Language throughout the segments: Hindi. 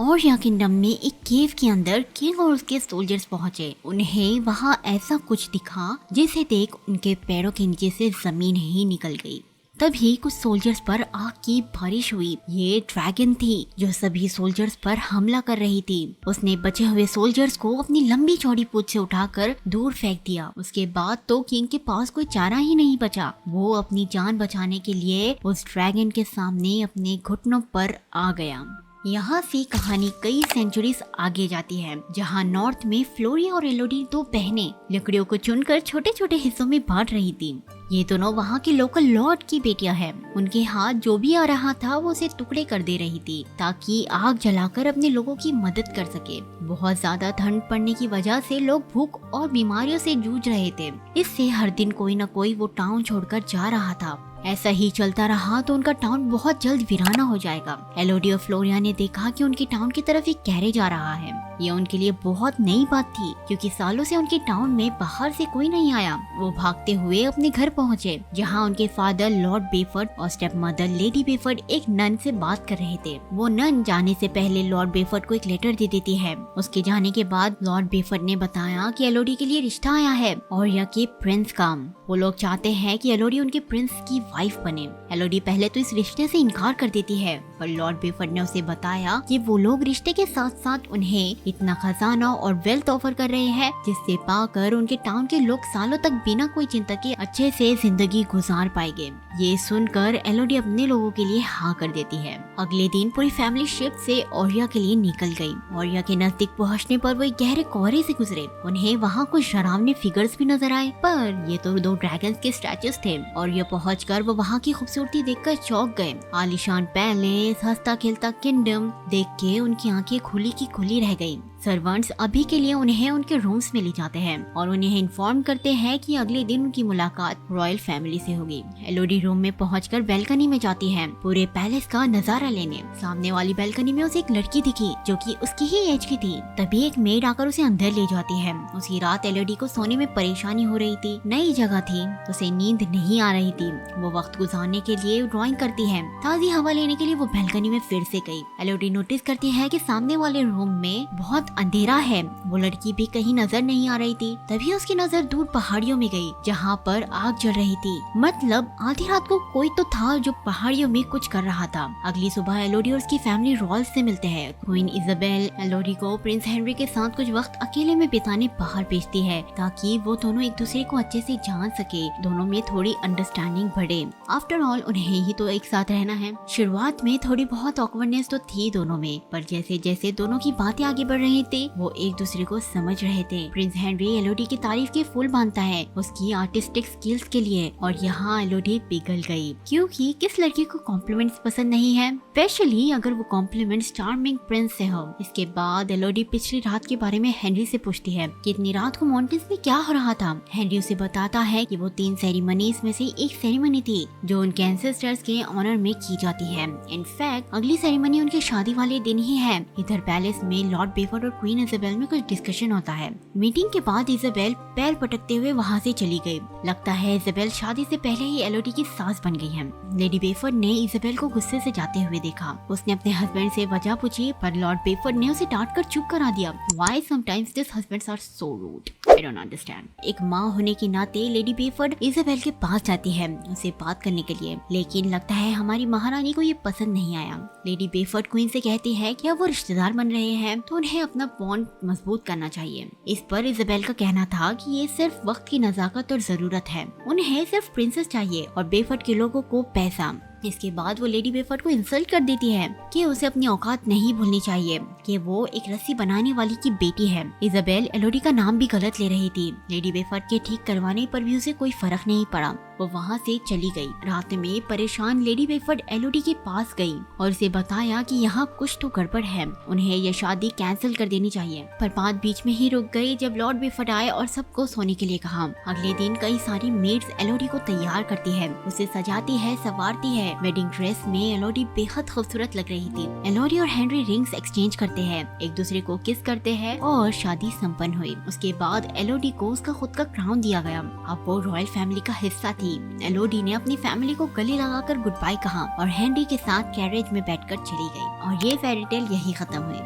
और यहाँ किंगडम में एक केव के अंदर किंग और उसके सोल्जर्स पहुंचे। उन्हें वहाँ ऐसा कुछ दिखा जिसे देख उनके पैरों के नीचे से जमीन ही निकल गई। तभी कुछ सोल्जर्स पर आग की बारिश हुई। ये ड्रैगन थी जो सभी सोल्जर्स पर हमला कर रही थी। उसने बचे हुए सोल्जर्स को अपनी लंबी चौड़ी पूंछ से उठाकर दूर फेंक दिया। उसके बाद तो किंग के पास कोई चारा ही नहीं बचा। वो अपनी जान बचाने के लिए उस ड्रैगन के सामने अपने घुटनों पर आ गया। यहाँ से कहानी कई सेंचुरीज आगे जाती है, जहाँ नॉर्थ में फ्लोरिया और एलोडी दो बहनें लकड़ियों को चुनकर छोटे छोटे हिस्सों में बांट रही थी। ये दोनों वहाँ के लोकल लॉर्ड की बेटियां हैं। उनके हाथ जो भी आ रहा था वो उसे टुकड़े कर दे रही थी ताकि आग जलाकर अपने लोगों की मदद कर सके। बहुत ज्यादा ठंड पड़ने की वजह से लोग भूख और बीमारियों से जूझ रहे थे। इससे हर दिन कोई न कोई वो टाउन छोड़कर जा रहा था। ऐसा ही चलता रहा तो उनका टाउन बहुत जल्द वीराना हो जाएगा। एलोडी और फ्लोरिया ने देखा कि उनके टाउन की तरफ एक कैरेज आ रहा है। ये उनके लिए बहुत नई बात थी क्योंकि सालों से उनके टाउन में बाहर से कोई नहीं आया। वो भागते हुए अपने घर पहुँचे, जहाँ उनके फादर लॉर्ड बेफर्ड और स्टेप मदर लेडी बेफर्ड एक नन से बात कर रहे थे। वो नन जाने से पहले लॉर्ड बेफर्ड को एक लेटर दे देती है। उसके जाने के बाद लॉर्ड बेफर्ड ने बताया कि एलोडी के लिए रिश्ता आया है और यह के प्रिंस का। वो लोग चाहते हैं कि एलोडी उनके प्रिंस की वाइफ बने। एलोडी पहले तो इस रिश्ते से इनकार कर देती है, पर लॉर्ड बेफर्ड ने उसे बताया कि वो लोग रिश्ते के साथ साथ उन्हें इतना खजाना और वेल्थ ऑफर कर रहे हैं जिससे पाकर उनके टाउन के लोग सालों तक बिना कोई चिंता के अच्छे से जिंदगी गुजार पाएंगे। ये सुनकर एलोडी अपने लोगों के लिए हाँ कर देती है। अगले दिन पूरी फैमिली शिप से ओरिया के लिए निकल गई। ओरिया के नजदीक पहुँचने पर वो एक गहरे कोहरे से गुजरे। उन्हें वहाँ कुछ डरावने फिगर्स भी नजर आए, पर ये तो दो ड्रैगन्स के स्टैचूज थे। और ये पहुंचकर वो वहाँ की खूबसूरती देखकर चौंक गए। आलीशान पैलेस, हंसता खेलता किंगडम देख के उनकी आंखें खुली की खुली रह गयी। सर्वेंट्स अभी के लिए उन्हें उनके रूम्स में ले जाते हैं और उन्हें इन्फॉर्म करते हैं कि अगले दिन उनकी मुलाकात रॉयल फैमिली से होगी। एलोडी रूम में पहुंचकर बैल्कनी में जाती है पूरे पैलेस का नजारा लेने। सामने वाली बैल्कनी में उसे एक लड़की दिखी जो कि उसकी ही एज की थी। तभी एक मेड आकर उसे अंदर ले जाती है। उसी रात एलोडी को सोने में परेशानी हो रही थी। नई जगह थी, उसे नींद नहीं आ रही थी। वो वक्त गुजारने के लिए ड्राइंग करती है। ताज़ी हवा लेने के लिए वो बैल्कनी में फिर से गई। एलोडी नोटिस करती है कि सामने वाले रूम में बहुत अंधेरा है। वो लड़की भी कहीं नजर नहीं आ रही थी। तभी उसकी नजर दूर पहाड़ियों में गई जहाँ पर आग जल रही थी। मतलब आधी रात को कोई तो था जो पहाड़ियों में कुछ कर रहा था। अगली सुबह एलोडी और उसकी फैमिली रॉयल्स से मिलते हैं। क्वीन इजाबेल एलोडी को प्रिंस हेनरी के साथ कुछ वक्त अकेले में बिताने बाहर भेजती है ताकि वो दोनों एक दूसरे को अच्छे से जान सके, दोनों में थोड़ी अंडरस्टैंडिंग बढ़े। आफ्टर ऑल उन्हें ही तो एक साथ रहना है। शुरुआत में थोड़ी बहुत ऑकवर्डनेस तो थी दोनों में, पर जैसे जैसे दोनों की बातें आगे बढ़ रही थी वो एक दूसरे को समझ रहे थे। प्रिंस हेनरी एलोडी की तारीफ के फूल बांधता है उसकी आर्टिस्टिक स्किल्स के लिए, और यहाँ एलोडी पिघल गई क्योंकि किस लड़की को कॉम्प्लीमेंट्स पसंद नहीं है, स्पेशली अगर वो कॉम्प्लीमेंट्स चार्मिंग प्रिंस से हो। इसके बाद एलोडी पिछली रात के बारे में हेनरी से पूछती है कि इतनी रात को माउंटेन्स में क्या हो रहा था। हेनरी उसे बताता है कि वो 3 सेरेमनीज में से एक सेरेमनी थी जो उनके एंसेस्टर्स के ऑनर में की जाती है। इनफैक्ट अगली सेरेमनी उनके शादी वाले दिन ही है। इधर पैलेस में लॉर्ड बेफर्ड और क्वीन इजाबेल में कुछ डिस्कशन होता है। मीटिंग के बाद इजाबेल पैर पटकते हुए वहाँ से चली गई। लगता है इजाबेल शादी से पहले ही एलोडी की सास बन गई है। लेडी बेफर्ड ने इजाबेल को गुस्से से जाते हुए देखा। उसने अपने हस्बैंड से वजह पूछी, पर लॉर्ड बेफर्ड ने उसे डांट कर चुप करा दिया। Why sometimes these husbands are so rude? I don't understand. एक माँ होने के नाते लेडी बेफर्ड इजाबेल के पास जाती है उसे बात करने के लिए, लेकिन लगता है हमारी महारानी को ये पसंद नहीं आया। लेडी बेफर्ड क्वीन से कहती है कि अब वो रिश्तेदार बन रहे हैं तो उन्हें अपना बॉन्ड मजबूत करना चाहिए। इस पर इजाबेल का कहना था कि ये सिर्फ वक्त की नजाकत और जरूरत है, उन्हें सिर्फ प्रिंसेस चाहिए और बेफर्ड के लोगों को पैसा। इसके बाद वो लेडी बेफर्ड को इंसल्ट कर देती है कि उसे अपनी औकात नहीं भूलनी चाहिए कि वो एक रस्सी बनाने वाली की बेटी है। इजाबेल एलोडी का नाम भी गलत ले रही थी। लेडी बेफर्ड के ठीक करवाने पर भी उसे कोई फर्क नहीं पड़ा। वो वहाँ से चली गई। रात में परेशान लेडी बेफर्ड एलोडी के पास गई और उसे बताया कि यहाँ कुछ तो गड़बड़ है, उन्हें यह शादी कैंसिल कर देनी चाहिए। पर बात बीच में ही रुक गई जब लॉर्ड बेफर्ड आए और सबको सोने के लिए कहा। अगले दिन कई सारी मेड्स एलोडी को तैयार करती है, उसे सजाती है, संवारती है। वेडिंग ड्रेस में एलोडी बेहद खूबसूरत लग रही थी। एलोडी और हेनरी रिंग्स एक्सचेंज करते हैं, एक दूसरे को किस करते हैं और शादी संपन्न हुई। उसके बाद एलोडी को उसका खुद का क्राउन दिया गया। अब वो रॉयल फैमिली का हिस्सा थी। ही एलोडी ने अपनी फैमिली को गले लगाकर गुड बाय कहा और हेनरी के साथ कैरेज में बैठकर चली गई और ये फेरी टेल यही खत्म हुई।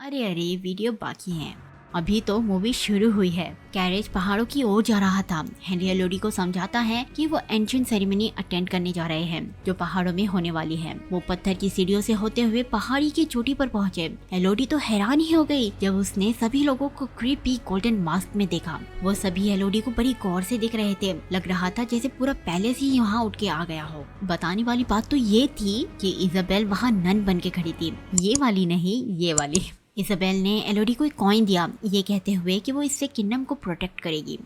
अरे वीडियो बाकी है, अभी तो मूवी शुरू हुई है। कैरेज पहाड़ों की ओर जा रहा था। हेनरी एलोडी को समझाता है कि वो एंट्रेंस सेरेमनी अटेंड करने जा रहे हैं जो पहाड़ों में होने वाली है। वो पत्थर की सीढ़ियों से होते हुए पहाड़ी की चोटी पर पहुंचे। एलोडी तो हैरान ही हो गई जब उसने सभी लोगों को क्रीपी गोल्डन मास्क में देखा। वो सभी एलोडी को बड़ी गौर से देख रहे थे। लग रहा था जैसे पूरा पैलेस ही यहाँ उठ के आ गया हो। बताने वाली बात तो ये थी कि इजाबेल वहाँ नन बन के खड़ी थी, ये वाली नहीं, ये वाली। इजाबेल ने एलोडी को एक कॉइन दिया, ये कहते हुए कि वो इससे किंगडम को प्रोटेक्ट करेगी।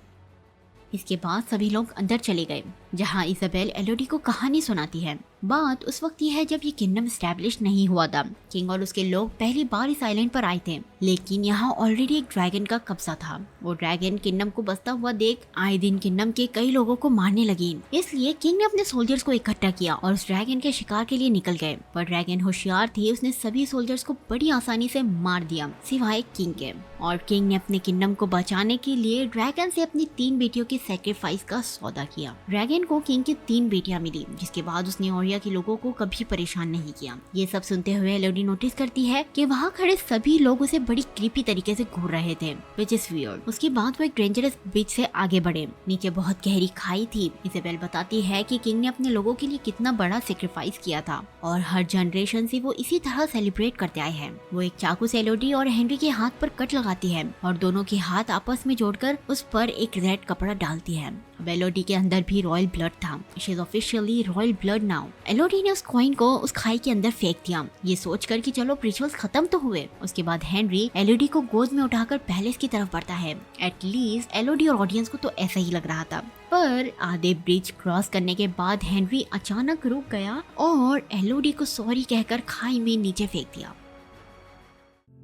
इसके बाद सभी लोग अंदर चले गए जहां इजाबेल एलोडी को कहानी सुनाती है। बात उस वक्त ये है जब ये किंगडम स्टैब्लिश नहीं हुआ था। किंग और उसके लोग पहली बार इस आइलैंड पर आए थे, लेकिन यहाँ ऑलरेडी एक ड्रैगन का कब्जा था। वो ड्रैगन किंगडम को बसता हुआ देख आए दिन किंगडम के कई लोगों को मारने लगी। इसलिए किंग ने अपने सोल्जर्स को इकट्ठा किया और उस ड्रैगन के शिकार के लिए निकल गए। पर ड्रैगन होशियार थी, उसने सभी सोल्जर्स को बड़ी आसानी से मार दिया सिवाय किंग के। और किंग ने अपने किंगडम को बचाने के लिए ड्रैगन से अपनी 3 बेटियों की सैक्रिफाइस का सौदा किया। ड्रैगन को किंग की 3 बेटियां मिली, जिसके बाद उसने ओरिया के लोगों को कभी परेशान नहीं किया। ये सब सुनते हुए एलोडी नोटिस करती है कि वहाँ खड़े सभी लोग उसे बड़ी क्रीपी तरीके से घूर रहे थे, which is weird। उसके बाद वो एक डेंजरस बीच से आगे बढ़े। नीचे बहुत गहरी खाई थी। इजाबेल बताती है कि किंग ने अपने लोगों के लिए कितना बड़ा सेक्रीफाइस किया था और हर जनरेशन से वो इसी तरह सेलिब्रेट करते आए हैं। वो एक चाकू से एलोडी और हेनरी के हाथ पर कट लगाती है और दोनों के हाथ आपस में जोड़कर उस पर एक रेड कपड़ा डालती है। अब एलोडी के अंदर भी रॉयल ब्लड था। She is officially royal blood now. Elodie ने उस कॉइन को उस खाई के अंदर फेंक दिया, ये सोचकर कि चलो रिचुअल्स खत्म तो हुए। उसके बाद हेनरी एलोडी को गोद में उठाकर पैलेस की तरफ बढ़ता है। एटलीस्ट एलोडी और ऑडियंस को तो ऐसा ही लग रहा था। पर आधे ब्रिज क्रॉस करने के बाद हेनरी अचानक रुक गया और एलोडी को सॉरी कहकर खाई में नीचे फेंक दिया।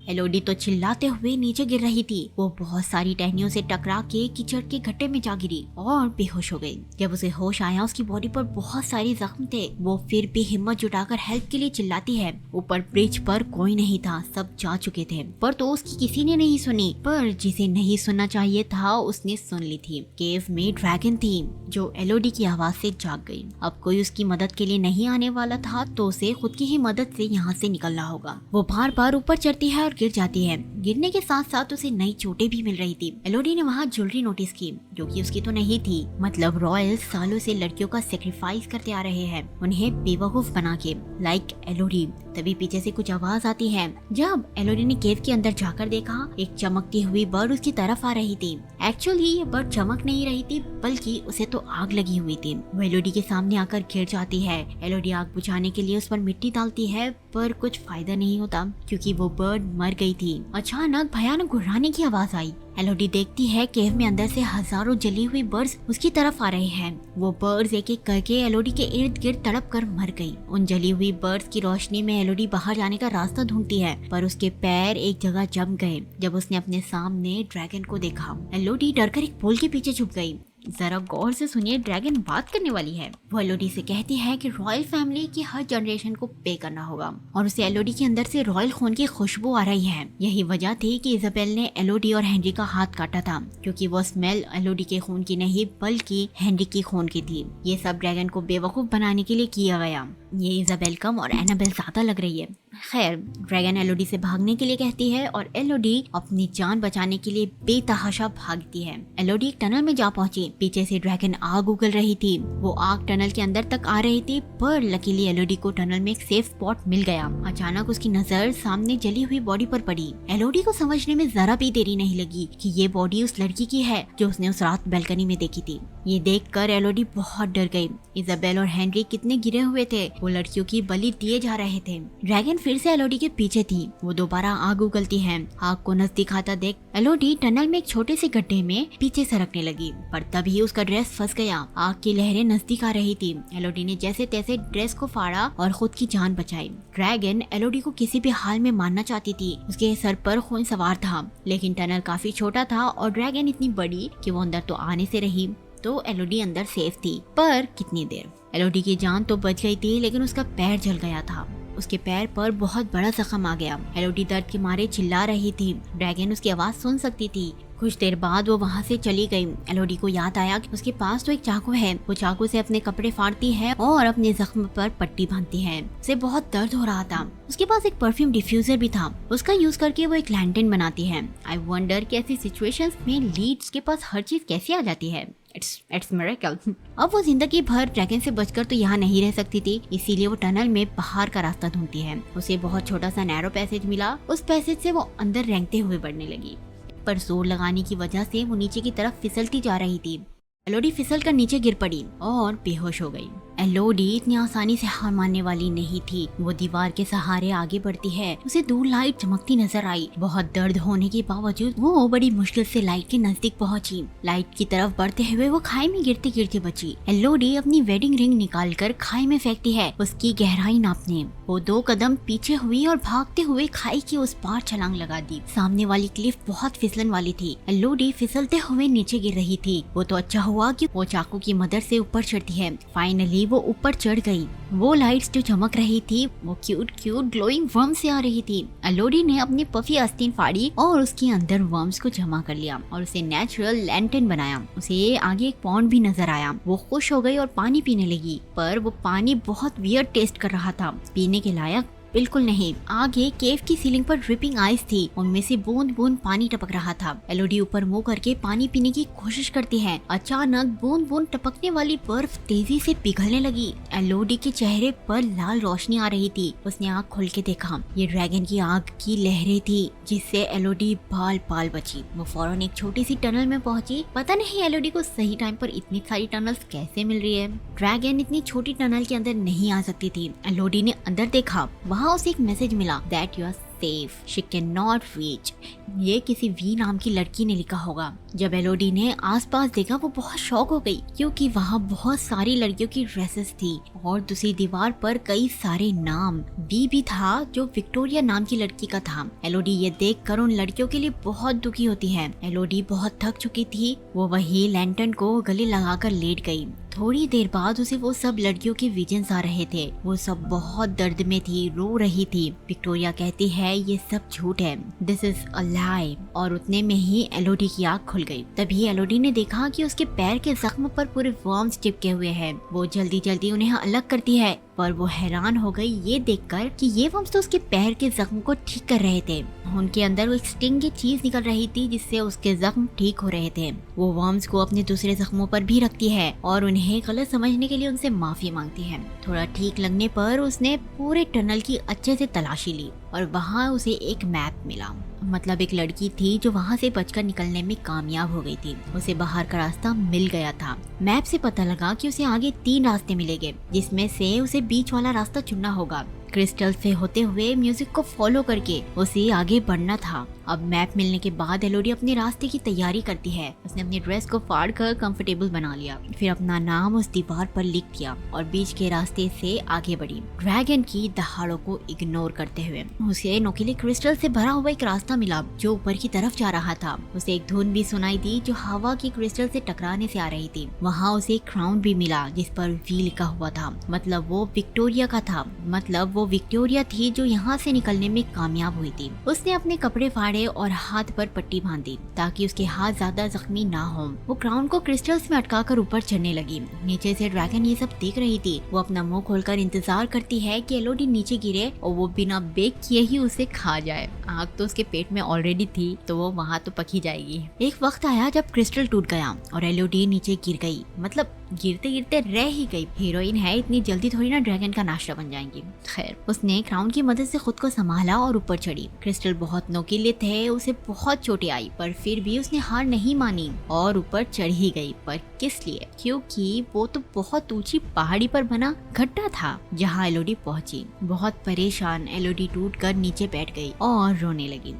एलोडी तो चिल्लाते हुए नीचे गिर रही थी। वो बहुत सारी टहनियों से टकरा के कीचड़ के गड्ढे में जा गिरी और बेहोश हो गई। जब उसे होश आया, उसकी बॉडी पर बहुत सारे जख्म थे। वो फिर भी हिम्मत जुटाकर हेल्प के लिए चिल्लाती है। ऊपर ब्रिज पर कोई नहीं था, सब जा चुके थे, पर तो उसकी किसी ने नहीं सुनी। पर जिसे नहीं सुनना चाहिए था उसने सुन ली थी। केव में ड्रैगन थी जो एलोडी की आवाज से जाग गई। अब कोई उसकी मदद के लिए नहीं आने वाला था तो उसे खुद की ही मदद से यहाँ से निकलना होगा। वो बार बार ऊपर चढ़ती है और गिर जाती है। गिरने के साथ साथ उसे नई चोटें भी मिल रही थी। एलोडी ने वहाँ ज्वेलरी नोटिस की जो कि उसकी तो नहीं थी। मतलब रॉयल सालों से लड़कियों का सेक्रीफाइस करते आ रहे हैं, उन्हें बेवकूफ बना के, लाइक एलोडी। तभी पीछे से कुछ आवाज आती है। जब एलोडी ने केव के अंदर जाकर देखा, एक चमकती हुई बर्ड उसकी तरफ आ रही थी। एक्चुअली ये बर्ड चमक नहीं रही थी, बल्कि उसे तो आग लगी हुई थी। वो एलोडी के सामने आकर गिर जाती है। एलोडी आग बुझाने के लिए उस पर मिट्टी डालती है, पर कुछ फायदा नहीं होता क्योंकि वो बर्ड मर गई थी। अचानक भयानक गुर्राने की आवाज आई। एलोडी देखती है केव में अंदर से हजारों जली हुई बर्ड्स उसकी तरफ आ रहे हैं। वो बर्ड्स एक एक करके एलोडी के इर्द गिर्द तड़प कर मर गई। उन जली हुई बर्ड्स की रोशनी में एलोडी बाहर जाने का रास्ता ढूंढती है, पर उसके पैर एक जगह जम गए जब उसने अपने सामने ड्रैगन को देखा। एलोडी डरकर एक पोल के पीछे छुप गई। जरा गौर से सुनिए, ड्रैगन बात करने वाली है। वो एलोडी से कहती है कि रॉयल फैमिली की हर जनरेशन को पे करना होगा और उसे एलोडी के अंदर से रॉयल खून की खुशबू आ रही है। यही वजह थी कि इजाबेल ने एलोडी और हेनरी का हाथ काटा था, क्योंकि वो स्मेल एलोडी के खून की नहीं बल्कि हेनरी की खून की थी। ये सब ड्रैगन को बेवकूफ बनाने के लिए किया गया। ये इजाबेल कम और एनाबेल ज्यादा लग रही है। खैर, ड्रैगन एलोडी से भागने के लिए कहती है और एलोडी अपनी जान बचाने के लिए बेतहाशा भागती है। एलोडी एक टनल में जा पहुंची। पीछे से ड्रैगन आग उगल रही थी। वो आग टनल के अंदर तक आ रही थी, पर लकीली एलोडी को टनल में एक सेफ स्पॉट मिल गया। अचानक उसकी नजर सामने जली हुई बॉडी पर पड़ी। एलोडी को समझने में जरा भी देरी नहीं लगी कि ये बॉडी उस लड़की की है जो उसने उस रात बैल्कनी में देखी थी। ये देखकर एलोडी बहुत डर गई। इजाबेल और हेनरी कितने गिरे हुए थे, वो लड़कियों की बलि दिए जा रहे थे। ड्रैगन फिर से एलोडी के पीछे थी। वो दोबारा आग उगलती है। आग को नजदीक आता देख एलोडी टनल में एक छोटे से गड्ढे में पीछे सरकने लगी, पर तभी उसका ड्रेस फंस गया। आग की लहरें नजदीक आ रही थी। एलोडी ने जैसे तैसे ड्रेस को फाड़ा और खुद की जान बचाई। ड्रैगन एलोडी को किसी भी हाल में मारना चाहती थी। उसके सर पर खून सवार था, लेकिन टनल काफी छोटा था और ड्रैगन इतनी बड़ी कि वो अंदर तो आने से रही, तो एलोडी अंदर सेफ थी। पर कितनी देर? एलोडी की जान तो बच गई थी, लेकिन उसका पैर जल गया था। उसके पैर पर बहुत बड़ा जख्म आ गया। एलोडी दर्द के मारे चिल्ला रही थी। ड्रैगन उसकी आवाज सुन सकती थी। कुछ देर बाद वो वहाँ से चली गई। एलोडी को याद आया कि उसके पास तो एक चाकू है। वो चाकू से अपने कपड़े फाड़ती है और अपने जख्म पर पट्टी बांधती है। उसे बहुत दर्द हो रहा था। उसके पास एक परफ्यूम डिफ्यूजर भी था। उसका यूज करके वो एक लैंटर्न बनाती है। आई वंडर कि ऐसी सिचुएशंस में लीड्स के पास हर चीज कैसे आ जाती है। It's miracle. अब वो जिंदगी भर ड्रैगन से बचकर तो यहाँ नहीं रह सकती थी, इसीलिए वो टनल में बाहर का रास्ता ढूंढती है। उसे बहुत छोटा सा नैरो पैसेज मिला। उस पैसेज से वो अंदर रेंगते हुए बढ़ने लगी, पर जोर लगाने की वजह से वो नीचे की तरफ फिसलती जा रही थी। एलोडी फिसल कर नीचे गिर पड़ी और बेहोश हो गई। एलोडी इतनी आसानी से हार मानने वाली नहीं थी। वो दीवार के सहारे आगे बढ़ती है। उसे दूर लाइट चमकती नजर आई। बहुत दर्द होने के बावजूद वो बड़ी मुश्किल से लाइट के नजदीक पहुंची। लाइट की तरफ बढ़ते हुए वो खाई में गिरते गिरते बची। एलोडी अपनी वेडिंग रिंग निकालकर खाई में फेंकती है, उसकी गहराई नापने। वो 2 कदम पीछे हुई और भागते हुए खाई के उस पार छलांग लगा दी। सामने वाली क्लिफ बहुत फिसलन वाली थी। एलोडी फिसलते हुए नीचे गिर रही थी। वो तो अच्छा हुआ कि वो चाकू की मदद से ऊपर चढ़ती है। फाइनली वो ऊपर चढ़ गई। वो लाइट्स जो चमक रही थी वो क्यूट ग्लोइंग वर्म से आ रही थी। एलोडी ने अपनी पफी आस्तीन फाड़ी और उसके अंदर वर्म्स को जमा कर लिया और उसे नेचुरल लैंटर्न बनाया। उसे आगे एक पॉन्ड भी नजर आया। वो खुश हो गई और पानी पीने लगी, पर वो पानी बहुत वियर्ड टेस्ट कर रहा था, पीने के लायक बिल्कुल नहीं। आगे केव की सीलिंग पर ड्रिपिंग आइस थी, उनमें से बूंद बूंद पानी टपक रहा था। एलोडी ऊपर मुंह करके पानी पीने की कोशिश करती है। अचानक बूंद बूंद टपकने वाली बर्फ तेजी से पिघलने लगी। एलोडी के चेहरे पर लाल रोशनी आ रही थी। उसने आँख खोल के देखा, ये ड्रैगन की आग की लहरें थी, जिससे एलोडी बाल बाल बची। वो फौरन एक छोटी सी टनल में पहुंची। पता नहीं एलोडी को सही टाइम पर इतनी सारी टनल्स कैसे मिल रही है। ड्रैगन इतनी छोटी टनल के अंदर नहीं आ सकती थी। एलोडी ने अंदर देखा, वहाँ उसे एक मैसेज मिला, that you are safe, she can not reach. ये किसी वी नाम की लड़की ने लिखा होगा। जब एलोडी ने आसपास देखा वो बहुत शॉक हो गई, क्योंकि वहाँ बहुत सारी लड़कियों की ड्रेसेस थी और दूसरी दीवार पर कई सारे नाम। वी भी था जो विक्टोरिया नाम की लड़की का था। एलोडी ये देखकर उन लड़कियों के लिए बहुत दुखी होती है। एलोडी बहुत थक चुकी थी। वो वही लैंटर्न को गले लगाकर लेट गई। थोड़ी देर बाद उसे वो सब लड़कियों के विजन्स आ रहे थे। वो सब बहुत दर्द में थी, रो रही थी। विक्टोरिया कहती है ये सब झूठ है, दिस इज अ लाई। और उतने में ही एलोडी की आँख खुल गई। तभी एलोडी ने देखा कि उसके पैर के जख्म पर पूरे वर्म्स चिपके हुए हैं। वो जल्दी जल्दी उन्हें अलग करती है, पर वो हैरान हो गई ये देखकर कि ये वर्म्स तो उसके पैर के जख्म को ठीक कर रहे थे। उनके अंदर वो एक स्टिंग की चीज निकल रही थी, जिससे उसके जख्म ठीक हो रहे थे। वो वर्म्स को अपने दूसरे जख्मों पर भी रखती है और उन्हें गलत समझने के लिए उनसे माफी मांगती है। थोड़ा ठीक लगने पर उसने पूरे टनल की अच्छे से तलाशी ली और वहाँ उसे एक मैप मिला। मतलब एक लड़की थी जो वहाँ से बचकर निकलने में कामयाब हो गई थी। उसे बाहर का रास्ता मिल गया था। मैप से पता लगा कि उसे आगे 3 रास्ते मिलेंगे, जिसमें से उसे बीच वाला रास्ता चुनना होगा। क्रिस्टल से होते हुए म्यूजिक को फॉलो करके उसे आगे बढ़ना था। अब मैप मिलने के बाद एलोडी अपने रास्ते की तैयारी करती है। उसने अपनी ड्रेस को फाड़ कर कंफर्टेबल बना लिया, फिर अपना नाम उस दीवार पर लिख दिया और बीच के रास्ते से आगे बढ़ी, ड्रैगन की दहाड़ों को इग्नोर करते हुए। उसे नोकीले क्रिस्टल से भरा हुआ एक रास्ता मिला जो ऊपर की तरफ जा रहा था। उसे एक धुन भी सुनाई दी जो हवा की क्रिस्टल से टकराने से आ रही थी। वहाँ उसे एक क्राउन भी मिला जिस पर वी लिखा हुआ था, मतलब वो विक्टोरिया का था। मतलब वो विक्टोरिया थी जो यहाँ से निकलने में कामयाब हुई थी। उसने अपने कपड़े फाड़े और हाथ पर पट्टी बांधी ताकि उसके हाथ ज्यादा जख्मी ना हो। वो क्राउन को क्रिस्टल्स में अटकाकर ऊपर चढ़ने लगी। नीचे से ड्रैगन ये सब देख रही थी। वो अपना मुंह खोलकर इंतजार करती है कि एलोडी नीचे गिरे और वो बिना बेक किए ही उसे खा जाए। आग तो उसके पेट में ऑलरेडी थी, तो वो वहाँ तो पकी जाएगी। एक वक्त आया जब क्रिस्टल टूट गया और एलोडी नीचे गिर गई। मतलब गिरते गिरते रह ही गई। हीरोइन है, इतनी जल्दी थोड़ी ना ड्रैगन का नाश्ता बन जाएंगी। खैर, उसने क्राउन की मदद से खुद को संभाला और ऊपर चढ़ी। क्रिस्टल बहुत नोकीले थे, उसे बहुत चोटें आई, पर फिर भी उसने हार नहीं मानी और ऊपर चढ़ ही गई। पर किस लिए? क्योंकि वो तो बहुत ऊंची पहाड़ी पर बना गड्ढा था जहाँ एलोडी पहुंची। बहुत परेशान एलोडी टूटकर नीचे बैठ गई और रोने लगी।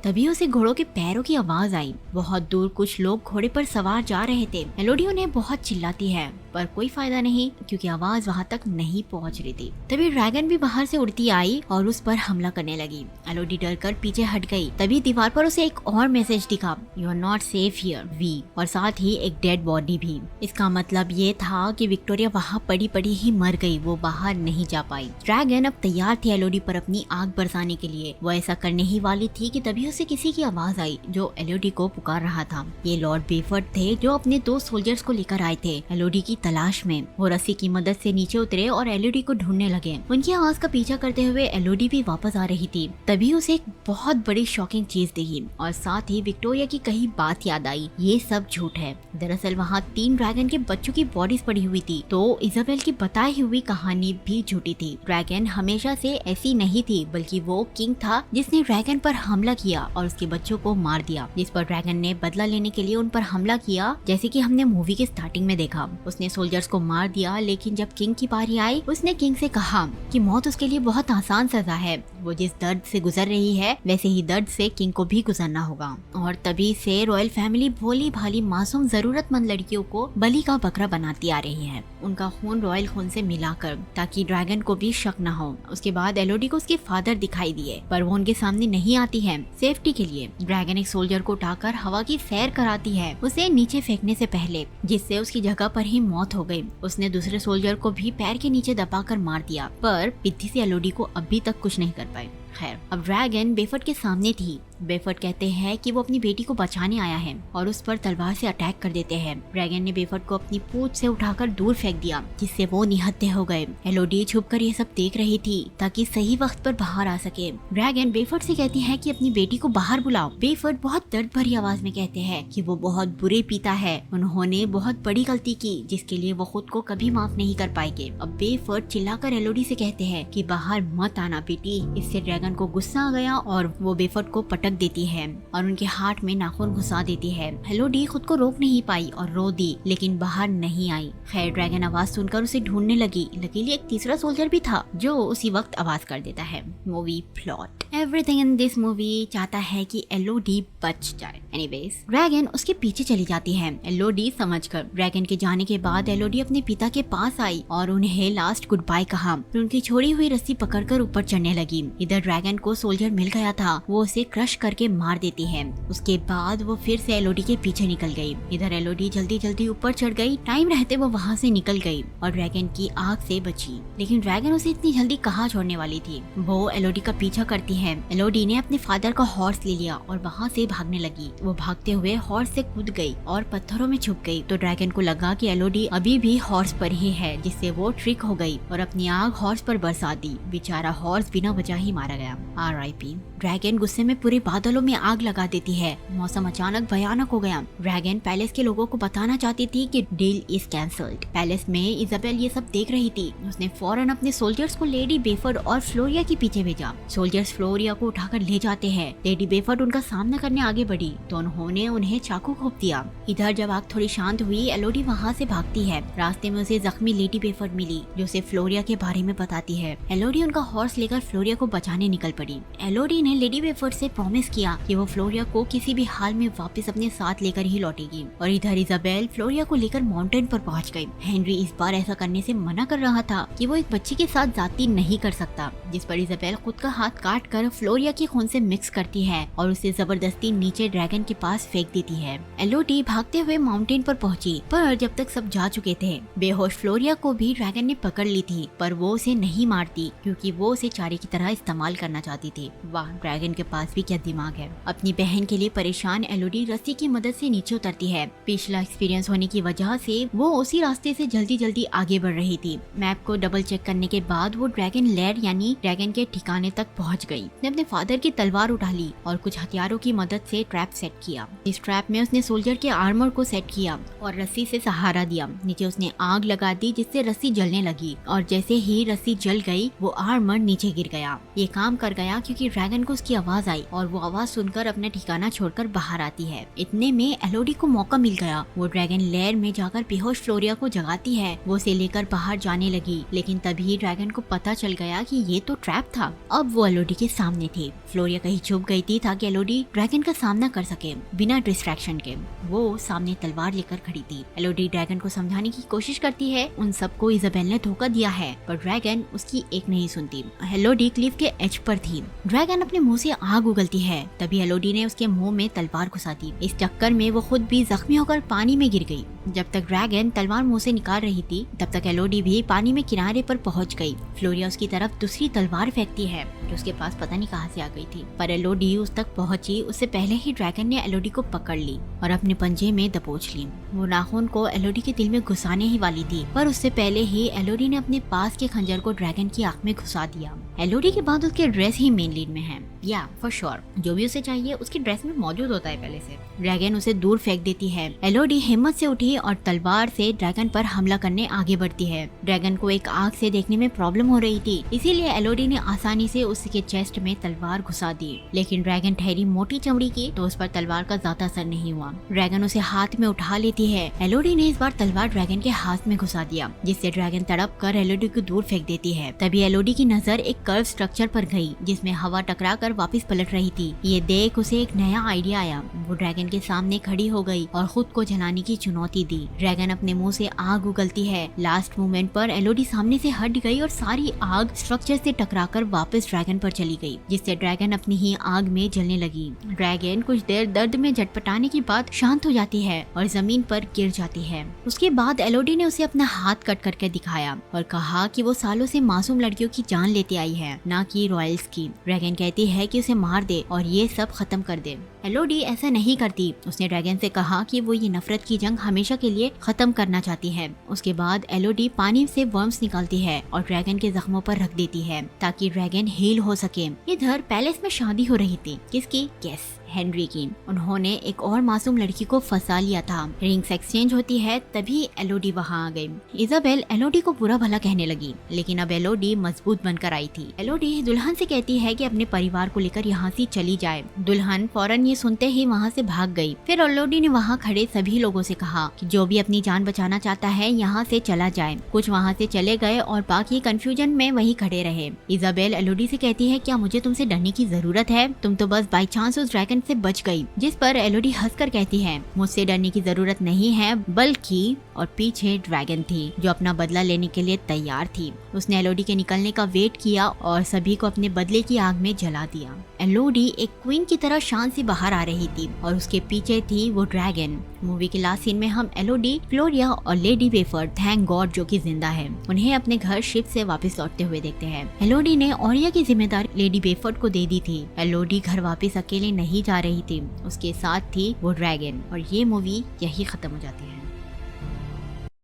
तभी उसे घोड़ों के पैरों की आवाज आई। बहुत दूर कुछ लोग घोड़े पर सवार जा रहे थे। एलोडी उन्हें बहुत चिल्लाती है, पर कोई फायदा नहीं क्योंकि आवाज वहाँ तक नहीं पहुँच रही थी। तभी ड्रैगन भी बाहर से उड़ती आई और उस पर हमला करने लगी। एलोडी डरकर पीछे हट गई। तभी दीवार पर उसे एक और मैसेज दिखा, you are not safe here वी, और साथ ही एक डेड बॉडी भी। इसका मतलब ये था कि विक्टोरिया वहाँ पड़ी पड़ी ही मर गई, वो बाहर नहीं जा पाई। ड्रैगन अब तैयार थी एलोडी पर अपनी आग बरसाने के लिए। वो ऐसा करने ही वाली थी कि तभी उसे किसी की आवाज आई जो एलोडी को पुकार रहा था। ये लॉर्ड बेफर्ड थे जो अपने 2 सोल्जर्स को लेकर आए थे एलोडी की तलाश में। वो रस्सी की मदद से नीचे उतरे और एलोडी को ढूंढने लगे। उनकी आवाज का पीछा करते हुए एलोडी भी वापस आ रही थी। तभी उसे एक बहुत बड़ी शॉकिंग चीज दिखी और साथ ही विक्टोरिया की कही बात याद आई। ये सब झूठ है। दरअसल वहाँ 3 ड्रैगन के बच्चों की बॉडीज पड़ी हुई थी, तो इजाबेल की बताई हुई कहानी भी झूठी थी। ड्रैगन हमेशा से ऐसी नहीं थी, बल्कि वो किंग था जिसने ड्रैगन पर हमला किया और उसके बच्चों को मार दिया, जिस पर ड्रैगन ने बदला लेने के लिए उन पर हमला किया। जैसे कि हमने मूवी के स्टार्टिंग में देखा, उसने सोल्जर्स को मार दिया, लेकिन जब किंग की बारी आई उसने किंग से कहा कि मौत उसके लिए बहुत आसान सजा है। वो जिस दर्द से गुजर रही है वैसे ही दर्द से किंग को भी गुजरना होगा। और तभी से रॉयल फैमिली भोली भाली मासूम जरूरतमंद लड़कियों को बलि का बकरा बनाती आ रही है, उनका खून रॉयल खून से मिलाकर, ताकि ड्रैगन को भी शक न हो। उसके बाद एलोडी को उसके फादर दिखाई दिए, पर वो उनके सामने नहीं आती है। सेफ्टी के लिए ड्रैगन एक सोल्जर को उठाकर हवा की सैर कराती है, उसे नीचे फेंकने से पहले, जिससे उसकी जगह पर ही मौत हो गई। उसने दूसरे सोल्जर को भी पैर के नीचे दबाकर मार दिया, पर पिद्दी से एलोडी को अभी तक कुछ नहीं कर पाई। खैर, अब ड्रैगन बेफर्ड के सामने थी। बेफर्ड कहते हैं कि वो अपनी बेटी को बचाने आया है और उस पर तलवार से अटैक कर देते हैं। ड्रैगन ने बेफर्ड को अपनी पूंछ से उठाकर दूर फेंक दिया, जिससे वो निहत्थे हो गए। एलोडी छुपकर ये सब देख रही थी ताकि सही वक्त पर बाहर आ सके। ड्रैगन बेफर्ड से कहती है कि अपनी बेटी को बाहर बुलाओ। बेफर्ड बहुत दर्द भरी आवाज में कहते हैं कि वो बहुत बुरे पिता है, उन्होंने बहुत बड़ी गलती की जिसके लिए वो खुद को कभी माफ नहीं कर पाएंगे। अब बेफर्ड चिल्लाकर एलोडी से कहते हैं कि बाहर मत आना बेटी। इससे ड्रैगन को गुस्सा आ गया और वो बेफर्ड को पटक देती है और उनके हाथ में नाखून घुसा देती है। एलोडी खुद को रोक नहीं पाई और रो दी, लेकिन बाहर नहीं आई। खैर, ड्रैगन आवाज सुनकर उसे ढूंढने लगी। लकीली एक तीसरा सोल्जर भी था जो उसी वक्त आवाज कर देता है। Movie plot, everything in this movie चाहता है कि एलोडी बच जाए। एनीवेज, ड्रैगन उसके पीछे चली जाती है एलोडी समझकर। ड्रैगन के जाने के बाद एलोडी अपने पिता के पास आई और उन्हें लास्ट गुड बाय कहा। फिर उनकी छोड़ी हुई रस्सी पकड़कर ऊपर चढ़ने लगी। इधर ड्रैगन को सोल्जर मिल गया था, वो उसे क्रश करके मार देती है। उसके बाद वो फिर से एलोडी के पीछे निकल गई। इधर एलोडी जल्दी जल्दी ऊपर चढ़ गई। टाइम रहते वो वहाँ से निकल गई और ड्रैगन की आग से बची। लेकिन ड्रैगन उसे इतनी जल्दी कहाँ छोड़ने वाली थी। वो एलोडी का पीछा करती है। एलोडी ने अपने फादर का हॉर्स ले लिया और वहाँ से भागने लगी। वो भागते हुए हॉर्स से कूद गई और पत्थरों में छुप गई। तो ड्रैगन को लगा कि एलोडी अभी भी हॉर्स पर ही है, जिससे वो ट्रिक हो गई और अपनी आग हॉर्स पर बरसा दी। बेचारा हॉर्स बिना वजह ही मारा गया। RIP। ड्रैगन गुस्से में पूरे बादलों में आग लगा देती है। मौसम अचानक भयानक हो गया। ड्रैगन पैलेस के लोगों को बताना चाहती थी कि डील इज कैंसल्ड। पैलेस में इजाबेल ये सब देख रही थी। उसने फौरन अपने सोल्जर्स को लेडी बेफर्ड और फ्लोरिया के पीछे भेजा। सोल्जर्स फ्लोरिया को उठाकर ले जाते हैं। लेडी बेफर्ड उनका सामना करने आगे बढ़ी तो उन्होंने उन्हें चाकू घोंप दिया। इधर जब आग थोड़ी शांत हुई, एलोडी वहाँ से भागती है। रास्ते में उसे जख्मी लेडी बेफर्ड मिली जो उसे फ्लोरिया के बारे में बताती है। एलोडी उनका हॉर्स लेकर फ्लोरिया को बचाने निकल पड़ी। एलोडी ने लेडी बेफर्ड से प्रॉमिस किया कि वो फ्लोरिया को किसी भी हाल में वापस अपने साथ लेकर ही लौटेगी। और इधर इजाबेल फ्लोरिया को लेकर माउंटेन पर पहुंच गई। हेनरी इस बार ऐसा करने से मना कर रहा था कि वो एक बच्ची के साथ जाती नहीं कर सकता, जिस पर इजाबेल खुद का हाथ काट कर फ्लोरिया के खून से मिक्स करती है और उसे जबरदस्ती नीचे ड्रैगन के पास फेंक देती है। एलोडी भागते हुए माउंटेन पर पहुंची, पर जब तक सब जा चुके थे। बेहोश फ्लोरिया को भी ड्रैगन ने पकड़ ली थी, पर वो उसे नहीं मारती क्योंकि वो उसे चारे की तरह इस्तेमाल करना चाहती थी। वाह, ड्रैगन के पास भी क्या दिमाग है। अपनी बहन के लिए परेशान एलोडी रस्सी की मदद से नीचे उतरती है। पिछला एक्सपीरियंस होने की वजह से वो उसी रास्ते से जल्दी जल्दी आगे बढ़ रही थी। मैप को डबल चेक करने के बाद वो ड्रैगन लेयर यानी ड्रैगन के ठिकाने तक पहुंच गई। उसने अपने फादर की तलवार उठा ली और कुछ हथियारों की मदद से ट्रैप सेट किया। इस ट्रैप में उसने सोल्जर के आर्मर को सेट किया और रस्सी से सहारा दिया। नीचे उसने आग लगा दी जिससे रस्सी जलने लगी और जैसे ही रस्सी जल गई वो आर्मर नीचे गिर गया। ये काम कर गया क्योंकि ड्रैगन को उसकी आवाज आई और वो आवाज सुनकर अपना ठिकाना छोड़कर बाहर आती है। इतने में एलोडी को मौका मिल गया। वो ड्रैगन लेयर में जाकर बेहोश फ्लोरिया को जगाती है। वो उसे लेकर बाहर जाने लगी, लेकिन तभी ड्रैगन को पता चल गया कि ये तो ट्रैप था। अब वो एलोडी के सामने थी। फ्लोरिया कहीं छुप गई थी ताकि एलोडी ड्रैगन का सामना कर सके बिना डिस्ट्रैक्शन के। वो सामने तलवार लेकर खड़ी थी। एलोडी ड्रैगन को समझाने की कोशिश करती है उन सबको इजाबेल ने धोखा दिया है, पर ड्रैगन उसकी एक नहीं सुनती। एलोडी क्लिफ के एज एज पर थी। ड्रैगन अपने मुंह से आग उगलती है, तभी एलोडी ने उसके मुंह में तलवार घुसा दी। इस चक्कर में वो खुद भी जख्मी होकर पानी में गिर गई। जब तक ड्रैगन तलवार मुंह से निकाल रही थी, तब तक एलोडी भी पानी में किनारे पर पहुंच गई। फ्लोरिया उसकी तरफ दूसरी तलवार फेंकती है जो उसके पास पता नहीं कहां से आ गई थी, पर एलोडी उस तक पहुंची उससे पहले ही ड्रैगन ने एलोडी को पकड़ ली और अपने पंजे में दबोच ली। वो नाखून को एलोडी के दिल में घुसाने ही वाली थी, पर उससे पहले ही एलोडी ने अपने पास के खंजर को ड्रैगन की आंख में घुसा दिया। एलोडी के बाद उसके ड्रेस ही मेन लीड में है। या फॉर श्योर, जो भी उसे चाहिए उसकी ड्रेस में मौजूद होता है पहले से। ड्रैगन उसे दूर फेंक देती है। एलोडी हिम्मत से उठी और तलवार से ड्रैगन पर हमला करने आगे बढ़ती है। ड्रैगन को एक आग से देखने में प्रॉब्लम हो रही थी, इसीलिए एलोडी ने आसानी से उसके चेस्ट में तलवार घुसा दी। लेकिन ड्रैगन ठहरी मोटी चमड़ी की, तो उस पर तलवार का ज्यादा असर नहीं हुआ। ड्रैगन उसे हाथ में उठा लेती है। एलोडी ने इस बार तलवार ड्रैगन के हाथ में घुसा दिया, जिससे ड्रैगन तड़प कर एलोडी को दूर फेंक देती है। तभी एलोडी की नजर एक कर्व स्ट्रक्चर पर गई, जिसमें हवा टकरा कर वापिस पलट रही थी। ये देख उसे एक नया आइडिया आया। वो ड्रैगन के सामने खड़ी हो गई और खुद को जलाने की चुनौती दी। ड्रैगन अपने मुंह से आग उगलती है। लास्ट मोमेंट पर एलोडी सामने से हट गई और सारी आग स्ट्रक्चर से टकराकर वापस ड्रैगन पर चली गई, जिससे ड्रैगन अपनी ही आग में जलने लगी। ड्रैगन कुछ देर दर्द में झटपटाने के बाद शांत हो जाती है और जमीन पर गिर जाती है। उसके बाद एलोडी ने उसे अपना हाथ कट करके दिखाया और कहा कि वो सालों से मासूम लड़कियों की जान लेते आई है, ना कि रॉयल्स की। ड्रैगन कहती है कि उसे मार दे और ये सब खत्म कर दे। एलोडी ऐसा नहीं करती। उसने ड्रैगन से कहा कि वो ये नफरत की जंग हमेशा के लिए खत्म करना चाहती है। उसके बाद एलोडी पानी से वर्म्स निकालती है और ड्रैगन के जख्मों पर रख देती है ताकि ड्रैगन हील हो सके। इधर पैलेस में शादी हो रही थी। किसकी? गेस, हेनरी की। उन्होंने एक और मासूम लड़की को फंसा लिया था। रिंग्स एक्सचेंज होती है, तभी एलोडी वहाँ आ गई। इजाबेल एलोडी को बुरा भला कहने लगी, लेकिन अब एलोडी मजबूत बनकर आई थी। एलोडी दुल्हन से कहती है कि अपने परिवार को लेकर यहाँ से चली जाए। दुल्हन फौरन ये सुनते ही वहाँ से भाग गई। फिर एलोडी ने वहाँ खड़े सभी लोगों से कहा कि जो भी अपनी जान बचाना चाहता है यहाँ से चला जाए। कुछ वहाँ से चले गए और बाकी कंफ्यूजन में वहीं खड़े रहे। इजाबेल एलोडी से कहती है, क्या मुझे तुमसे डरने की जरूरत है? तुम तो बस बाई चांस उस ड्रैगन से बच गई। जिस पर एलोडी हंसकर कहती है, मुझसे डरने की जरूरत नहीं है, बल्कि और पीछे ड्रैगन थी जो अपना बदला लेने के लिए तैयार थी। उसने एलोडी के निकलने का वेट किया और सभी को अपने बदले की आग में जला दिया। एलोडी एक क्वीन की तरह शान से बाहर आ रही थी और उसके पीछे थी वो ड्रैगन। मूवी के लास्ट सीन में हम एलोडी, फ्लोरिया और लेडी वेफर, थैंक गॉड जो कि जिंदा है, उन्हें अपने घर शिप से वापस लौटते हुए देखते हैं। एलोडी ने ओरिया की जिम्मेदारी लेडी वेफर्ड को दे दी थी। एलोडी घर वापस अकेले नहीं जा रही थी, उसके साथ थी वो ड्रैगन। और ये मूवी यही खत्म हो जाती है।